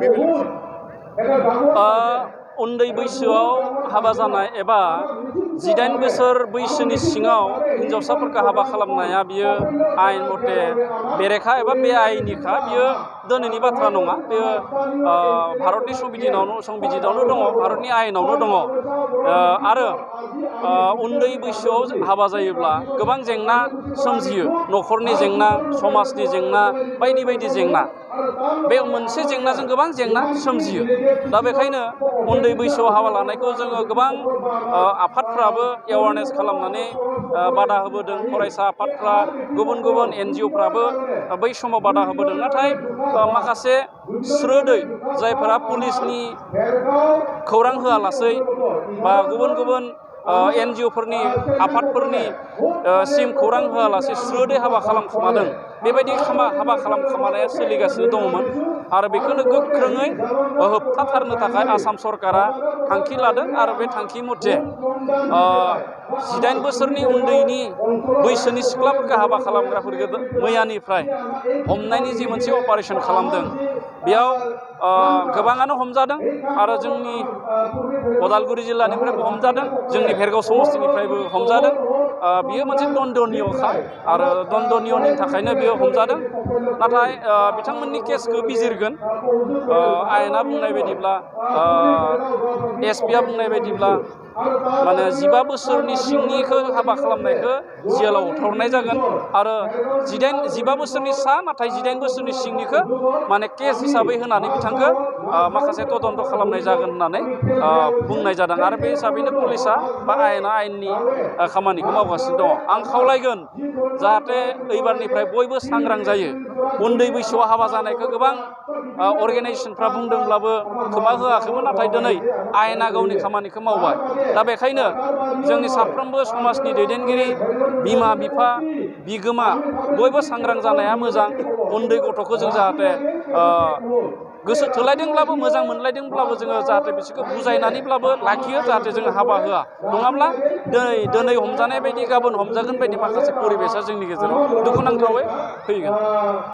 बे उन्दै बैसोआव हाबा जानाय एबा 18 बोसोर बैसोनि सिङाव हिन्जावसाफोरखौ हाबा खालामनाया बियो आयेन मथे बेरेखा एबा बे आयेननिखा बियो दिनैनि बाथ्रा नङा बेयो भारतनि संबिजितावनो दङ भारतनि आयेनावनो दङ आरो उन्दै बैसोआव हाबा जायोब्ला गोबां जेंना सोमजियो न'खरनि जेंना समाजनि जेंना बायदि बायदि जेंना बे मोनसे जेंनाजों गोबां जेंना सोमजियो दा बेखायनो उन्दै बैसोआव हाबा लानायखौ जोङो गोबां आफादफ्राबो एवारनेस खालामनानै बादा होबोदों फरायसा आफादफ्रा गुबुन गुबुन NGOफ्राबो बै समाव बादा होबोदों नाथाय माखासे स्रोदै जायफोरा पुलिसनि खौरां होआलासै बा गुबुन गुबुन NGOफोरनि आफादफोरनि सिम खौरां होआलासे स्रोदै हाबा खालामखोमादों बेबायदि हाबा खालामखोमानाया सोलिगासिनो दङमोन आरो बेखौनो गोख्रोङै होबथाथारनो थाखाय आसाम सरकारा थांखि लादों आरो बे थांखि मथे 18 बोसोरनि उन्दैनि बैसोनि सिख्लाफोरखौ हाबा खालामग्राफोरखौ मैयानिफ्राय हमनायनि जि मोनसे अपारेसन खालामदों बेयाव गोबाङानो हमजादों आरो जोंनि उदालगुरि जिल्लानिफ्रायबो हमजादों जोंनि भेरगाव समस्तिनिफ्रायबो हमजादों बियो मोनसे दन्दनीयखा आरो दन्दनीयनि थाखायनो बियो हमजादों नाथाय बिथांमोननि केसखौ बिजिरगोन आयेना बुंनाय बायदिब्ला SP आ बुंनाय बायदिब्ला माने 15 बोसोरनि सिंनिखौ हाबा खालामनायखौ जेलाव हरनाय जागोन आरो 15 बोसोरनि सा नाथाय 18 बोसोरनि सिंनिखौ माने केस हिसाबै होनानै बिथांखौ माखासे तदन्त खालामनाय जागोन होननानै बुंनाय जादों आरो बे हिसाबैनो पुलिसा बा आयेननि खामानिखौ मावगासिनो दङ आं खावलायगोन जाहाथे एबारनिफ्राय बयबो सांग्रां जायो उन्दै बैसोआव हाबा जानायखौ गोबां अर्गेनाइजेसनफ्रा बुंदोंब्लाबो खोमा होआखैमोन नाथाय दिनै आयेना गावनि खामानिखौ मावबाय दा बेखायनो जोंनि साफ्रोमबो समाजनि दैदेनगिरि बिमा बिफा बिगोमा बयबो सांग्रां जानाया मोजां उन्दै गथ'खौ जों जाहाथे गोसो थोलायदोंब्लाबो मोजां मोनलायदोंब्लाबो जोङो जाहाथे बिसोरखौ बुजायनानैब्लाबो लाखियो जाहाथे जोङो हाबा होआ नङाब्ला दिनै हमजानाय बायदि गाबोन हमजागोन बायदि माखासे परिबेसा जोंनि गेजेराव दुखुनांथावै फैगोन।